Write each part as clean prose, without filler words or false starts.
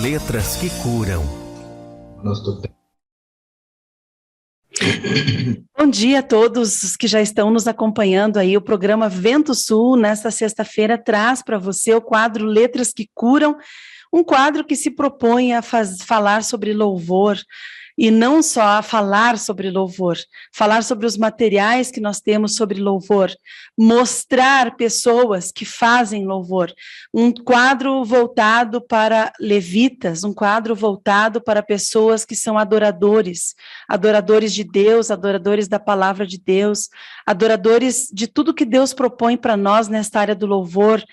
Letras que Curam. Bom dia a todos os que já estão nos acompanhando aí. O programa Vento Sul, nesta sexta-feira, traz para você o quadro Letras que Curam, um quadro que se propõe a falar sobre louvor, e não só a falar sobre louvor, falar sobre os materiais que nós temos sobre louvor, mostrar pessoas que fazem louvor, um quadro voltado para levitas, um quadro voltado para pessoas que são adoradores, adoradores de Deus, adoradores da palavra de Deus, adoradores de tudo que Deus propõe para nós nesta área do louvor.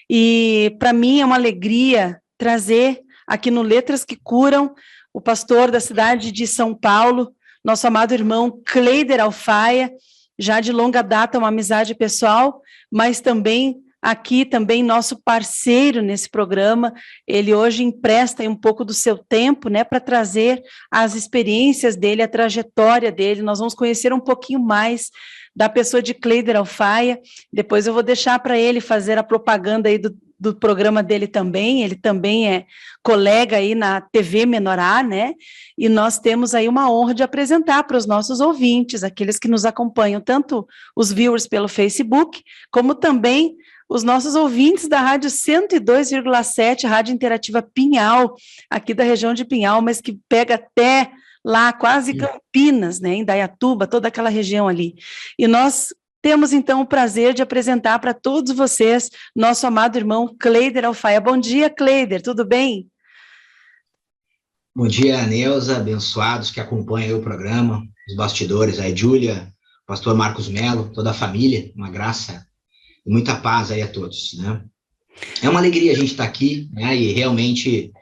E para mim é uma alegria trazer aqui no Letras que Curam o pastor da cidade de São Paulo, nosso amado irmão Cleider Alfaia, já de longa data uma amizade pessoal, mas também aqui também nosso parceiro nesse programa. Ele hoje empresta um pouco do seu tempo, né, para trazer as experiências dele, a trajetória dele. Nós vamos conhecer um pouquinho mais da pessoa de Cleider Alfaia. Depois eu vou deixar para ele fazer a propaganda aí do programa dele também. Ele também é colega aí na TV Menorá, né? E nós temos aí uma honra de apresentar para os nossos ouvintes, aqueles que nos acompanham, tanto os viewers pelo Facebook, como também os nossos ouvintes da Rádio 102,7, Rádio Interativa Pinhal, aqui da região de Pinhal, mas que pega até lá, quase Campinas, né, em Indaiatuba, toda aquela região ali. E nós temos, então, o prazer de apresentar para todos vocês nosso amado irmão Cleider Alfaia. Bom dia, Cleider, tudo bem? Bom dia, Neuza, abençoados que acompanham o programa, os bastidores, a Júlia, o pastor Marcos Melo, toda a família, uma graça e muita paz aí a todos, né? É uma alegria a gente estar aqui, né, e realmente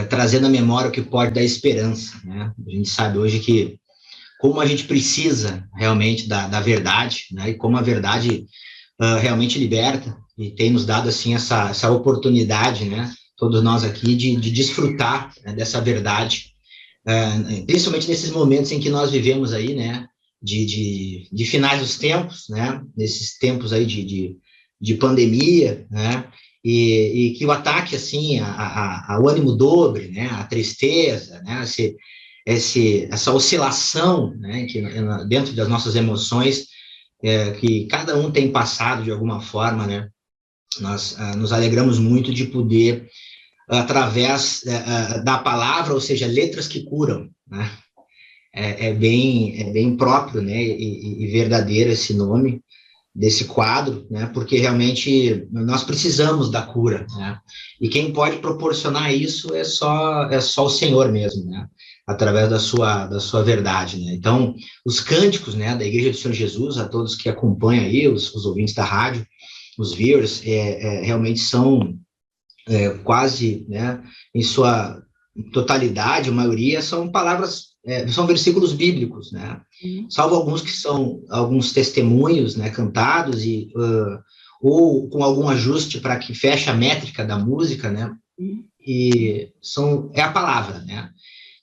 trazendo à memória o que pode dar esperança, né? A gente sabe hoje que como a gente precisa realmente da verdade, né? E como a verdade realmente liberta e tem nos dado assim essa oportunidade, né? Todos nós aqui de desfrutar, né, dessa verdade, principalmente nesses momentos em que nós vivemos aí, né? De finais dos tempos, né? Nesses tempos aí de pandemia, né? E que o ataque, assim, ao ânimo dobre, né, a tristeza, né, essa oscilação, né, que dentro das nossas emoções, que cada um tem passado de alguma forma, né, nós nos alegramos muito de poder, através da palavra, ou seja, letras que curam, né, é bem próprio, né, e verdadeiro esse nome desse quadro, né, porque realmente nós precisamos da cura, né, e quem pode proporcionar isso é só o Senhor mesmo, né, através da sua verdade, né. Então, os cânticos, né, da Igreja do Senhor Jesus, a todos que acompanham aí, os ouvintes da rádio, os viewers, realmente são quase, né, em sua totalidade, a maioria, são palavras, são versículos bíblicos, né, salvo alguns que são alguns testemunhos, né, cantados, ou com algum ajuste para que feche a métrica da música, né, e é a palavra, né,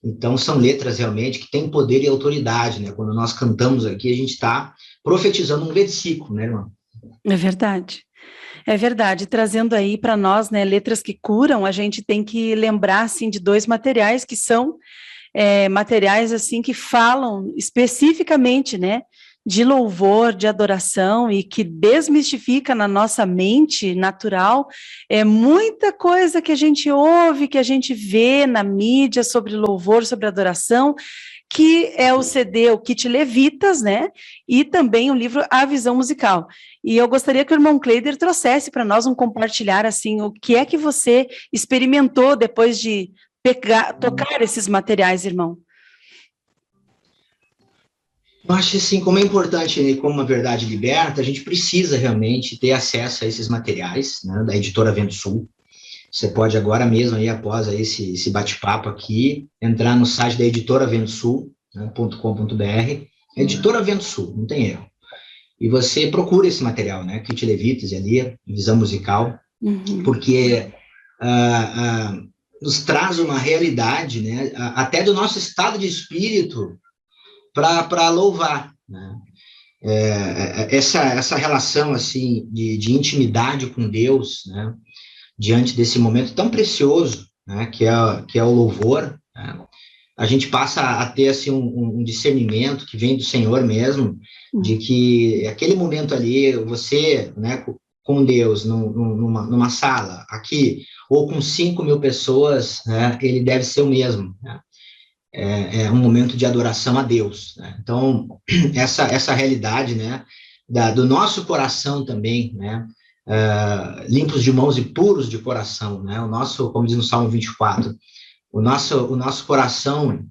então são letras realmente que têm poder e autoridade, né, quando nós cantamos aqui, a gente está profetizando um versículo, né, irmão? É verdade. É verdade, trazendo aí para nós, né, letras que curam, a gente tem que lembrar, assim, de dois materiais que são materiais, assim, que falam especificamente, né, de louvor, de adoração, e que desmistifica na nossa mente natural muita coisa que a gente ouve, que a gente vê na mídia sobre louvor, sobre adoração, que é o CD, o Kit Levitas, né, e também o livro A Visão Musical. E eu gostaria que o irmão Cleider trouxesse para nós compartilhar, assim, o que é que você experimentou depois de tocar esses materiais, irmão. Eu acho assim, como é importante, né, como a verdade liberta, a gente precisa realmente ter acesso a esses materiais, né, da editora Vento Sul. Você pode agora mesmo, aí, após aí, esse bate-papo aqui, entrar no site da editora Vento Sul, né, .com.br, editora Vento Sul, não tem erro. E você procura esse material, né, Kit Levitas ali, Visão Musical, porque nos traz uma realidade, né, até do nosso estado de espírito para louvar, né? Essa relação assim de intimidade com Deus, né, diante desse momento tão precioso, né, que é o louvor, né, a gente passa a ter assim, um discernimento que vem do Senhor mesmo, de que aquele momento ali, você, né, com Deus, numa sala, aqui, ou com 5.000 pessoas, né, ele deve ser o mesmo, né? É um momento de adoração a Deus, né? Então, essa realidade, né, do nosso coração também, né, limpos de mãos e puros de coração, né, o nosso, como diz no Salmo 24, o nosso coração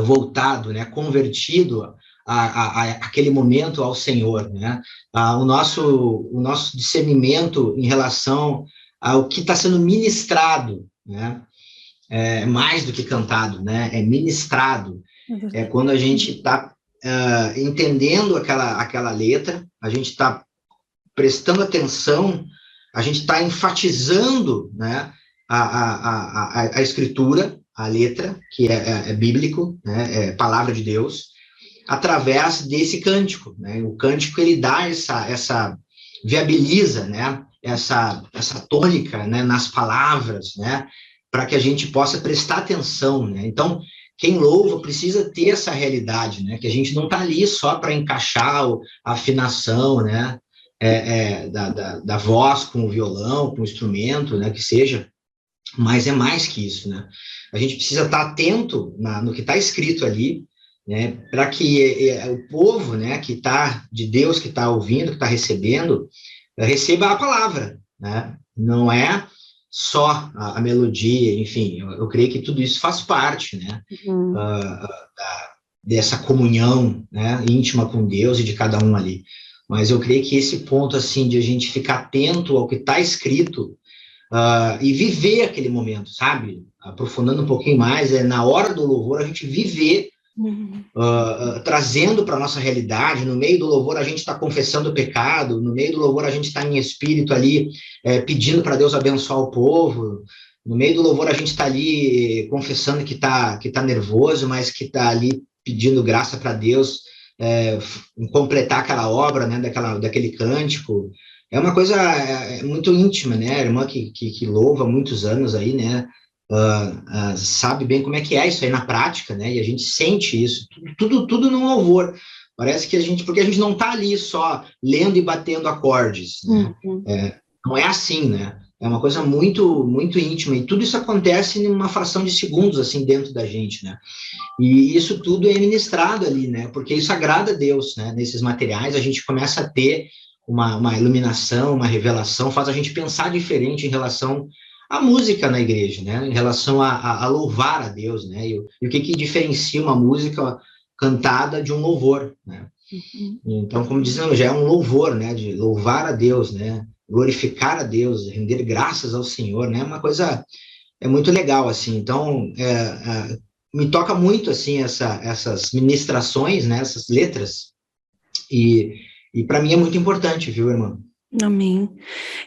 voltado, né, convertido aquele momento ao Senhor, né, o nosso discernimento em relação ao que está sendo ministrado, né, mais do que cantado, né, é ministrado, quando a gente está entendendo aquela letra, a gente está prestando atenção, a gente está enfatizando, né, a escritura, a letra, que é bíblico, né, é palavra de Deus, através desse cântico, né? O cântico, ele dá viabiliza, né, essa tônica, né, nas palavras, né, para que a gente possa prestar atenção, né? Então, quem louva precisa ter essa realidade, né, que a gente não está ali só para encaixar a afinação, né, da voz com o violão, com o instrumento, né, que seja, mas é mais que isso, né? A gente precisa estar atento no que está escrito ali, né, para que o povo, né, que está de Deus, que está ouvindo, que está recebendo, receba a palavra, né? Não é só a melodia, enfim, eu creio que tudo isso faz parte, né, dessa comunhão, né, íntima com Deus e de cada um ali. Mas eu creio que esse ponto, assim, de a gente ficar atento ao que está escrito, e viver aquele momento, sabe? Aprofundando um pouquinho mais, na hora do louvor, a gente viver, trazendo para a nossa realidade. No meio do louvor, a gente está confessando o pecado, no meio do louvor, a gente está em espírito ali, pedindo para Deus abençoar o povo, no meio do louvor, a gente está ali confessando que tá nervoso, mas que está ali pedindo graça para Deus completar aquela obra, né, daquele cântico. É uma coisa muito íntima, né? A irmã que louva há muitos anos aí, né? Sabe bem como é que é isso aí na prática, né? E a gente sente isso, tudo num louvor. Parece que porque a gente não está ali só lendo e batendo acordes, né? Não é assim, né? É uma coisa muito, muito íntima, e tudo isso acontece em uma fração de segundos, assim, dentro da gente, né? E isso tudo é ministrado ali, né? Porque isso agrada a Deus, né? Nesses materiais, a gente começa a ter uma iluminação, uma revelação, faz a gente pensar diferente em relação à música na igreja, né? Em relação a louvar a Deus, né? E o que diferencia uma música cantada de um louvor, né? Então, como dizendo, já é um louvor, né? De louvar a Deus, né? Glorificar a Deus, render graças ao Senhor, né? Uma coisa muito legal, assim. Então, me toca muito, assim, essas ministrações, né? Essas letras, e para mim é muito importante, viu, irmã? Amém.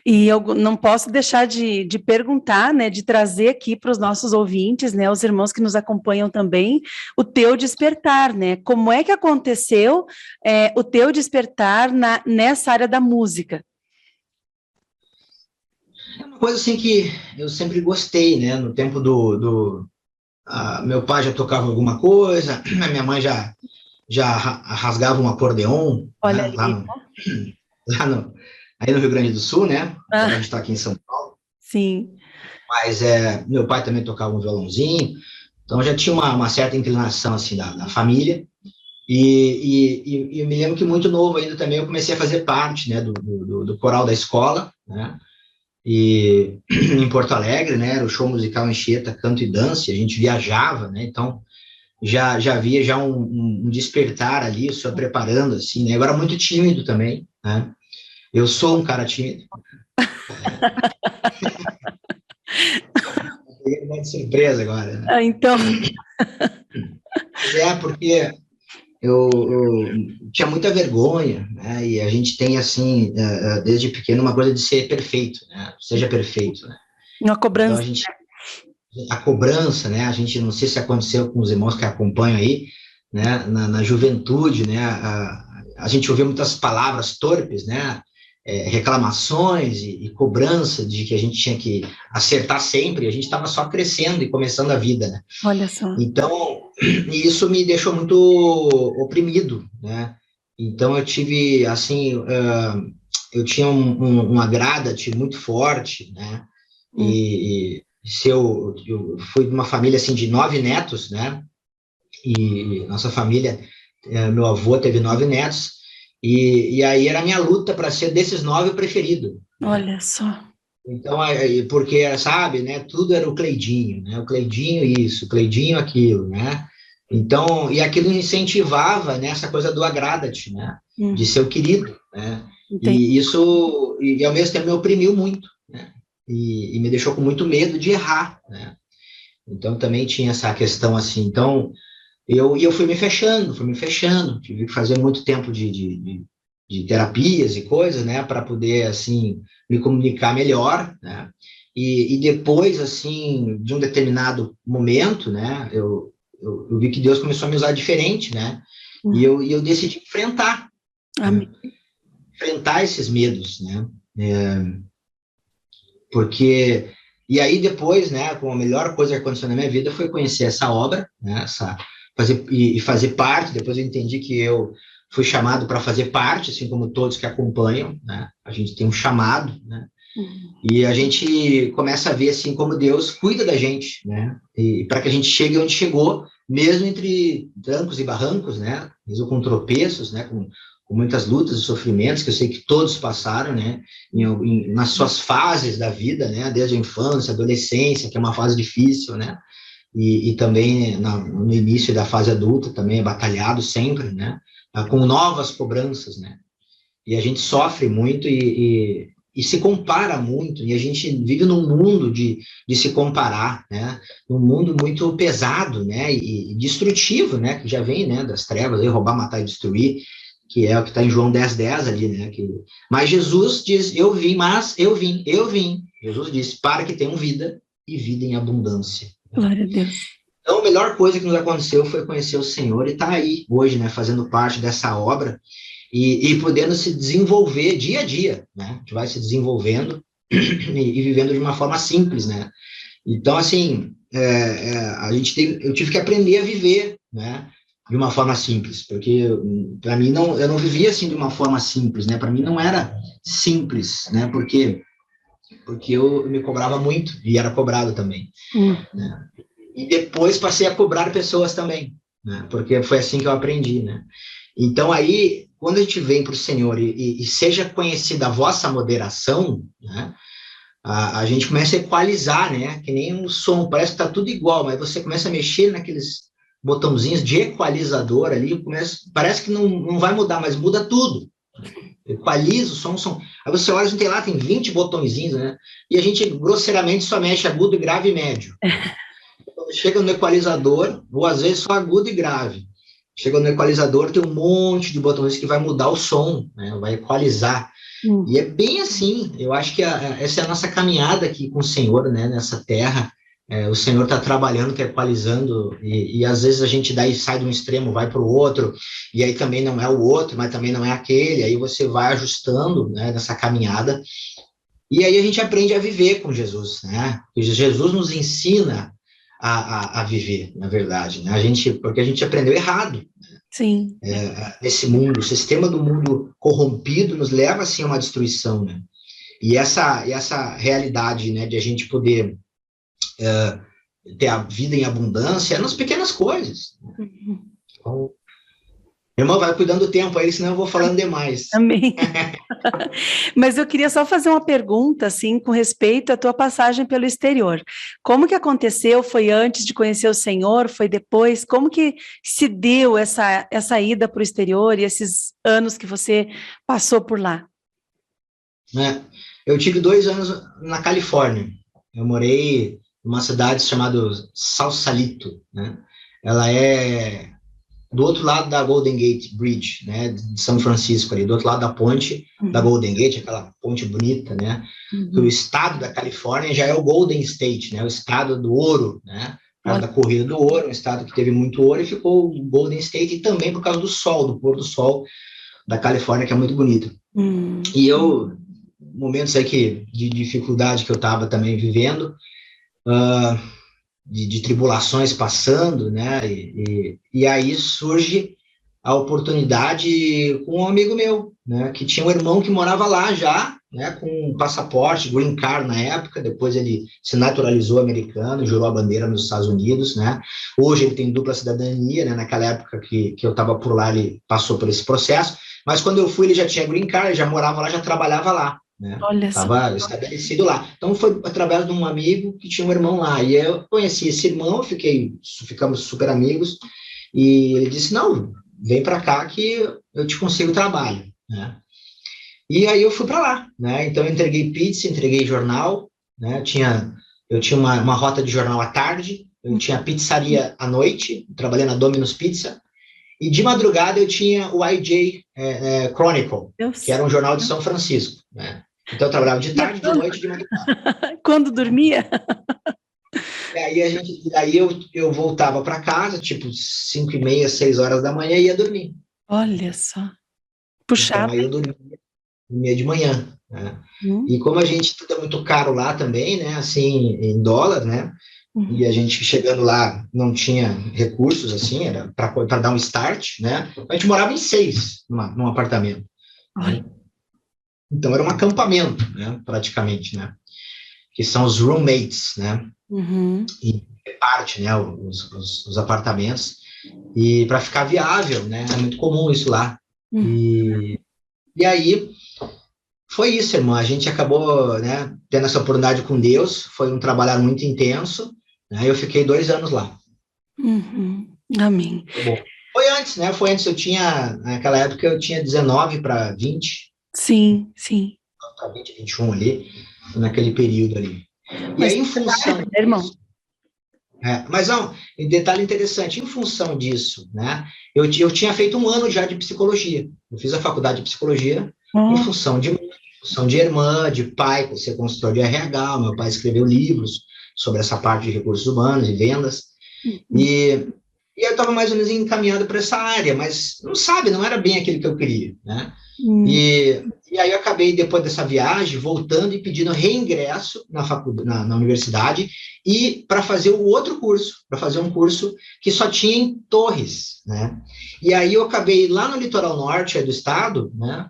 E eu não posso deixar de perguntar, né, de trazer aqui para os nossos ouvintes, né, os irmãos que nos acompanham também, o teu despertar, né? Como é que aconteceu o teu despertar nessa área da música? É uma coisa assim que eu sempre gostei, né? No tempo meu pai já tocava alguma coisa, a minha mãe já rasgava um acordeon, olha, né? Aí no Rio Grande do Sul, né? A gente está aqui em São Paulo. Sim. Mas meu pai também tocava um violãozinho, então já tinha uma certa inclinação assim da família. E eu me lembro que muito novo ainda também eu comecei a fazer parte, né, do coral da escola, né? E em Porto Alegre, né? Era o show musical Anchieta, Canto e Dança, a gente viajava, né? Então já havia já um despertar ali, o senhor preparando, assim, né? Agora muito tímido também, né? Eu sou um cara tímido. Uma surpresa agora, né? Então. Porque eu tinha muita vergonha, né? E a gente tem, assim, desde pequeno, uma coisa de ser perfeito, né? Seja perfeito, né? Uma cobrança. Então, a cobrança, né? A gente, não sei se aconteceu com os irmãos que acompanham aí, né? Na juventude, né? A gente ouvia muitas palavras torpes, né? reclamações e cobrança de que a gente tinha que acertar sempre, a gente estava só crescendo e começando a vida, né? Olha só. Então, isso me deixou muito oprimido, né? Então, eu tive, assim, eu tinha uma gratitude muito forte, né? E se eu fui de uma família, assim, de 9 netos, né? E nossa família, meu avô teve 9 netos, e aí era a minha luta para ser desses 9 o preferido. Olha só. Então, porque, sabe, né, tudo era o Cleidinho, né, o Cleidinho isso, o Cleidinho aquilo, né, então, e aquilo incentivava, né, essa coisa do agrada-te, né, de ser o querido, né, e isso, e ao mesmo tempo me oprimiu muito, né, e me deixou com muito medo de errar, né, então também tinha essa questão assim, então, eu fui me fechando, tive que fazer muito tempo de terapias e coisas, né, para poder, assim, me comunicar melhor, né, e depois, assim, de um determinado momento, né, eu vi que Deus começou a me usar diferente, né, e eu decidi enfrentar, né, enfrentar esses medos, né, porque, e aí depois, né, a melhor coisa que aconteceu na minha vida foi conhecer essa obra, né, fazer parte. Depois eu entendi que eu fui chamado para fazer parte, assim como todos que acompanham, né? A gente tem um chamado, né? E a gente começa a ver assim como Deus cuida da gente, né? E para que a gente chegue onde chegou, mesmo entre trancos e barrancos, né? Mesmo com tropeços, né? Com muitas lutas e sofrimentos que eu sei que todos passaram, né? Nas suas fases da vida, né? Desde a infância, adolescência, que é uma fase difícil, né? E também no início da fase adulta também é batalhado sempre, né? Com novas cobranças, né? E a gente sofre muito e se compara muito, e a gente vive num mundo de se comparar, né? Num mundo muito pesado, né? E destrutivo, né? Que já vem, né? Das trevas, aí, roubar, matar e destruir, que é o que está em João 10:10 ali, né? Mas Jesus diz, eu vim. Jesus disse, para que tenham vida e vida em abundância. Glória a Deus. Então, a melhor coisa que nos aconteceu foi conhecer o Senhor e estar aí hoje, né, fazendo parte dessa obra e podendo se desenvolver dia a dia, né? A gente vai se desenvolvendo e vivendo de uma forma simples, né? Então, assim, eu tive que aprender a viver, né, de uma forma simples, porque para mim eu não vivia assim de uma forma simples, né? Para mim não era simples, né? Porque eu me cobrava muito e era cobrado também, né? E depois passei a cobrar pessoas também, né? Porque foi assim que eu aprendi, né? Então aí, quando a gente vem para o Senhor e seja conhecida a vossa moderação, né? A gente começa a equalizar, né? Que nem um som, parece que está tudo igual, mas você começa a mexer naqueles botãozinhos de equalizador ali, parece que não vai mudar, mas muda tudo. Equaliza o som. Aí você olha, tem lá, tem 20 botõezinhos, né? E a gente grosseiramente só mexe agudo, grave e médio. Quando chega no equalizador, ou às vezes só agudo e grave. Chega no equalizador, tem um monte de botões que vai mudar o som, né? Vai equalizar. E é bem assim, eu acho que essa é a nossa caminhada aqui com o Senhor, né? Nessa terra. O Senhor está trabalhando, está equalizando, e às vezes a gente daí sai de um extremo, vai para o outro, e aí também não é o outro, mas também não é aquele, aí você vai ajustando, né, nessa caminhada, e aí a gente aprende a viver com Jesus, né? Porque Jesus nos ensina a viver, na verdade, né? Porque a gente aprendeu errado. Sim. Nesse mundo, o sistema do mundo corrompido nos leva, assim, a uma destruição, né? E essa realidade, né, de a gente poder ter a vida em abundância nas pequenas coisas. Então, irmão, vai cuidando do tempo aí, senão eu vou falando demais. Amém. Mas eu queria só fazer uma pergunta, assim, com respeito à tua passagem pelo exterior. Como que aconteceu? Foi antes de conhecer o Senhor? Foi depois? Como que se deu essa ida para o exterior e esses anos que você passou por lá? Eu tive 2 anos na Califórnia. Eu morei numa cidade chamada Sausalito, né? Ela é do outro lado da Golden Gate Bridge, né, de São Francisco, ali, do outro lado da ponte da Golden Gate, aquela ponte bonita, né, que o estado da Califórnia já é o Golden State, né, o estado do ouro, né, por causa da corrida do ouro, um estado que teve muito ouro e ficou o Golden State, e também por causa do sol, do pôr do sol da Califórnia, que é muito bonito. E eu momentos aí de dificuldade que eu estava também vivendo, de tribulações passando, né? E aí surge a oportunidade com um amigo meu, né? Que tinha um irmão que morava lá já, né? Com passaporte, green card na época. Depois ele se naturalizou americano, jurou a bandeira nos Estados Unidos, né? Hoje ele tem dupla cidadania, né? Naquela época que eu estava por lá, ele passou por esse processo. Mas quando eu fui, ele já tinha green card, já morava lá, já trabalhava lá, né? Olha só. Estava estabelecido lá. Então, foi através de um amigo que tinha um irmão lá. E eu conheci esse irmão, ficamos super amigos. E ele disse, não, vem para cá que eu te consigo trabalho, né? E aí eu fui para lá, né? Então, eu entreguei pizza, entreguei jornal, né? Eu tinha uma rota de jornal à tarde, eu tinha pizzaria à noite, trabalhei na Domino's Pizza. E de madrugada eu tinha o IJ Chronicle, que era um jornal de São Francisco, né? Então eu trabalhava de tarde, de noite, de madrugada. Quando dormia? Aí eu voltava para casa, tipo 5:30, 6 horas da manhã e ia dormir. Olha só. Puxado. Então aí eu dormia de manhã, né? E como tudo é muito caro lá também, né? Assim, em dólar, né? E a gente chegando lá não tinha recursos, assim, era para dar um start, né? A gente morava em 6 num apartamento. Né? Então era um acampamento, né? Praticamente, né? Que são os roommates, né? E parte, né? Os apartamentos. E para ficar viável, né? É muito comum isso lá. E aí foi isso, irmão. A gente acabou, né? Tendo essa oportunidade com Deus. Foi um trabalho muito intenso. Eu fiquei 2 anos lá. Amém. Bom, foi antes, né? Foi antes, naquela época eu tinha 19 para 20. Sim. Para 20, 21 ali, naquele período ali. E aí, em função... irmão. Mas, não, um detalhe interessante, em função disso, né? Eu tinha feito 1 ano já de psicologia. Eu fiz a faculdade de psicologia em função de irmã, de pai, por ser consultor de RH. Meu pai escreveu livros sobre essa parte de recursos humanos e vendas, e eu estava mais ou menos encaminhado para essa área, mas não era bem aquilo que eu queria, né? E aí eu acabei, depois dessa viagem, voltando e pedindo reingresso na universidade e para fazer o outro curso, para fazer um curso que só tinha em Torres, né? E aí eu acabei lá no litoral norte do estado, né?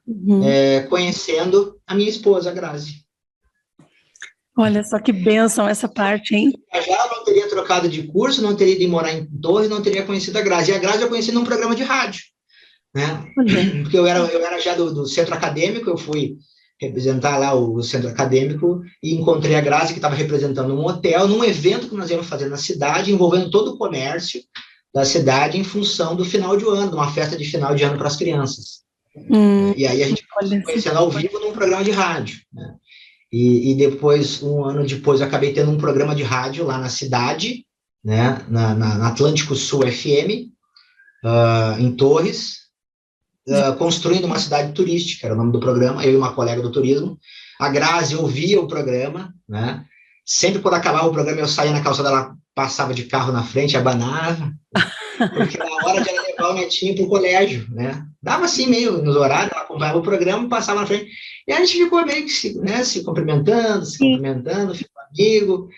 Conhecendo a minha esposa, a Grazi. Olha só que bênção essa parte, hein? Já não teria trocado de curso, não teria ido morar em Torres, não teria conhecido a Grazi. E a Grazi eu conheci num programa de rádio, né? Porque eu era já do centro acadêmico, eu fui representar lá o centro acadêmico e encontrei a Grazi, que estava representando um hotel, num evento que nós íamos fazer na cidade, envolvendo todo o comércio da cidade em função do final de ano, de uma festa de final de ano para as crianças. E aí a gente se conhecendo ao vivo num programa de rádio, né? E depois, 1 ano depois, eu acabei tendo um programa de rádio lá na cidade, né, na Atlântico Sul FM, em Torres, construindo uma cidade turística, era o nome do programa, eu e uma colega do turismo. A Grazi ouvia o programa, né? Sempre quando acabava o programa, eu saía na calçada, ela passava de carro na frente, abanava, porque na hora de ela levar o netinho para o colégio, né? Dava assim meio nos horários, ela acompanhava o programa e passava na frente. E a gente ficou meio que se cumprimentando, ficou amigo,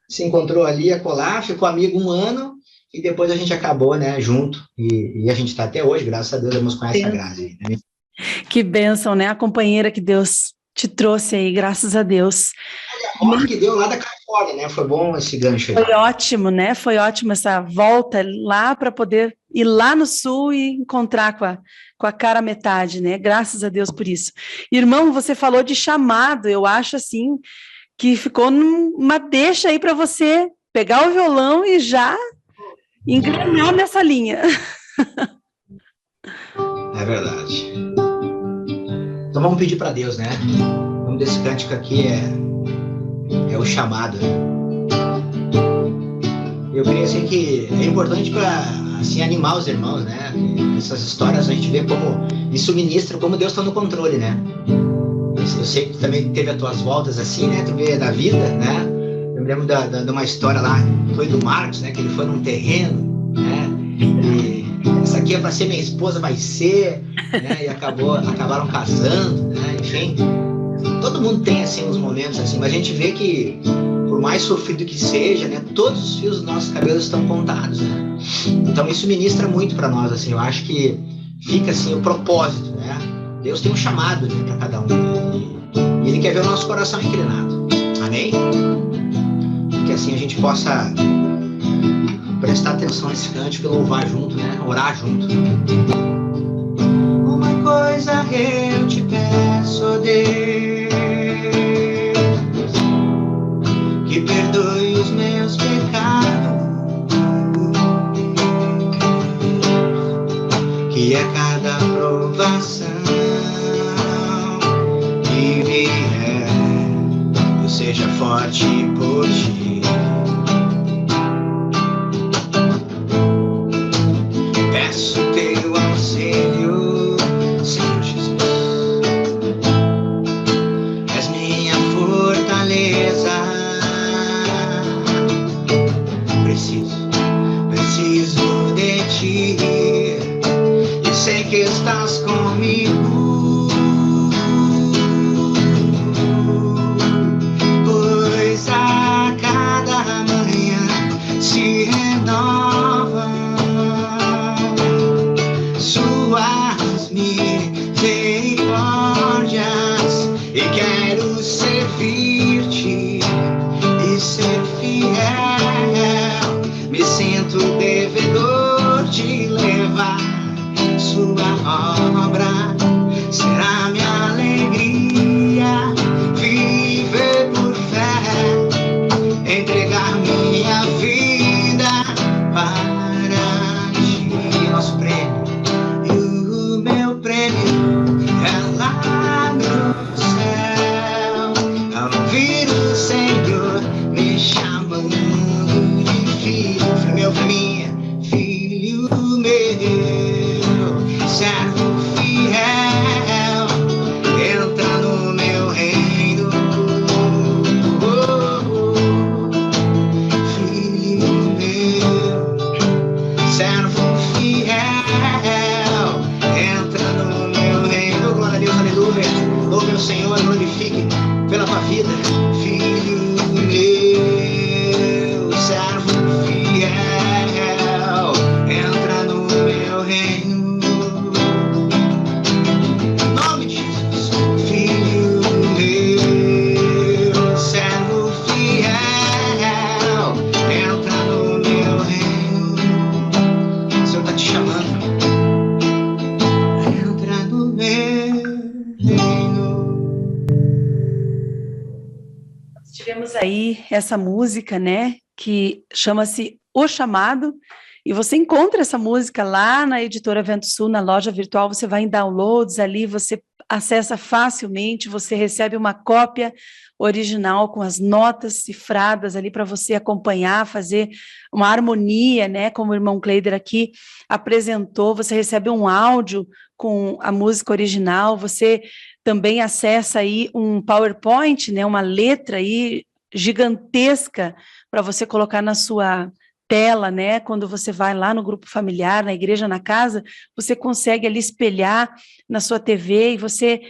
se encontrou ali, acolá, ficou amigo 1 ano, e depois a gente acabou, né, junto, e a gente está até hoje, graças a Deus, nos conhece a Grazi. Né? Que bênção, né? A companheira que Deus te trouxe aí, graças a Deus. A volta que deu lá da Califórnia, né? Foi bom esse gancho aí. Foi ótimo, né? Foi ótimo essa volta lá para poder ir lá no sul e encontrar com a cara metade, né? Graças a Deus por isso. Irmão, você falou de chamado, eu acho assim que ficou uma deixa aí para você pegar o violão e já engrenar nessa linha. É verdade. Então vamos pedir para Deus, né? O nome desse cântico aqui é o chamado. Eu creio assim que é importante para assim, animar os irmãos, né? Essas histórias a gente vê como isso ministra, como Deus está no controle, né? Eu sei que tu também teve as tuas voltas assim, né? Tu vê da vida, né? Eu me lembro de uma história lá, foi do Marcos, né? Que ele foi num terreno, né? E essa aqui é para ser minha esposa, vai ser, né? E acabaram casando, né? Enfim, todo mundo tem, assim, uns momentos, assim, mas a gente vê que, por mais sofrido que seja, né, todos os fios dos nossos cabelos estão contados, né? Então isso ministra muito para nós, assim, eu acho que fica, assim, o propósito, né? Deus tem um chamado, né, para cada um, e Ele quer ver o nosso coração inclinado, amém? Que assim a gente possa prestar atenção nesse cântico e louvar junto, né? Orar junto. Uma coisa eu te peço, ó Deus, que perdoe os meus pecados, que a cada provação que vier, eu seja forte por ti. Peço teu auxílio, Senhor Jesus. És minha fortaleza. Preciso de ti. E sei que estás comigo, pois a cada manhã se renova suas misericórdias, e quero servir-te e ser fiel. Me sinto devedor de levar sua obra, será minha alegria viver por fé, entregar minha vida para ti. Nosso prêmio, e o meu prêmio é lá no céu, ao ouvir o Senhor me chamando de filho, filho meu, filhinha, filho meu, servo fiel, entra no meu reino. Filho meu, servo fiel, entra no meu reino. Glória a Deus, aleluia. Louve o Senhor, glorifique pela tua vida. Filho meu, servo fiel, entra no meu reino. Em nome de Jesus. Filho meu, servo fiel, entra no meu reino. O Senhor está te chamando. Entra no meu reino. Tivemos aí essa música, né, que chama-se O Chamado, e você encontra essa música lá na Editora Vento Sul, na loja virtual, você vai em downloads ali, você acessa facilmente, você recebe uma cópia original com as notas cifradas ali para você acompanhar, fazer uma harmonia, né, como o irmão Kleider aqui apresentou, você recebe um áudio com a música original, você também acessa aí um PowerPoint, né, uma letra aí gigantesca para você colocar na sua tela, né, quando você vai lá no grupo familiar, na igreja, na casa, você consegue ali espelhar na sua TV e você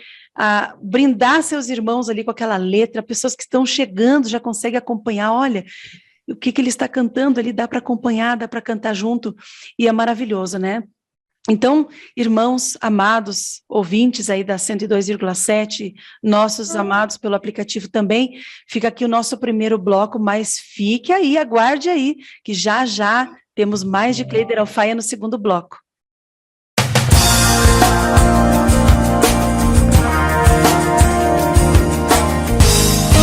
brindar seus irmãos ali com aquela letra, pessoas que estão chegando já conseguem acompanhar, olha, o que ele está cantando ali, dá para acompanhar, dá para cantar junto, e é maravilhoso, né? Então, irmãos amados, ouvintes aí da 102,7, nossos amados pelo aplicativo também, fica aqui o nosso primeiro bloco, mas fique aí, aguarde aí, que já já temos mais de Kleider Alfaia no segundo bloco.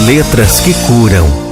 Letras que curam.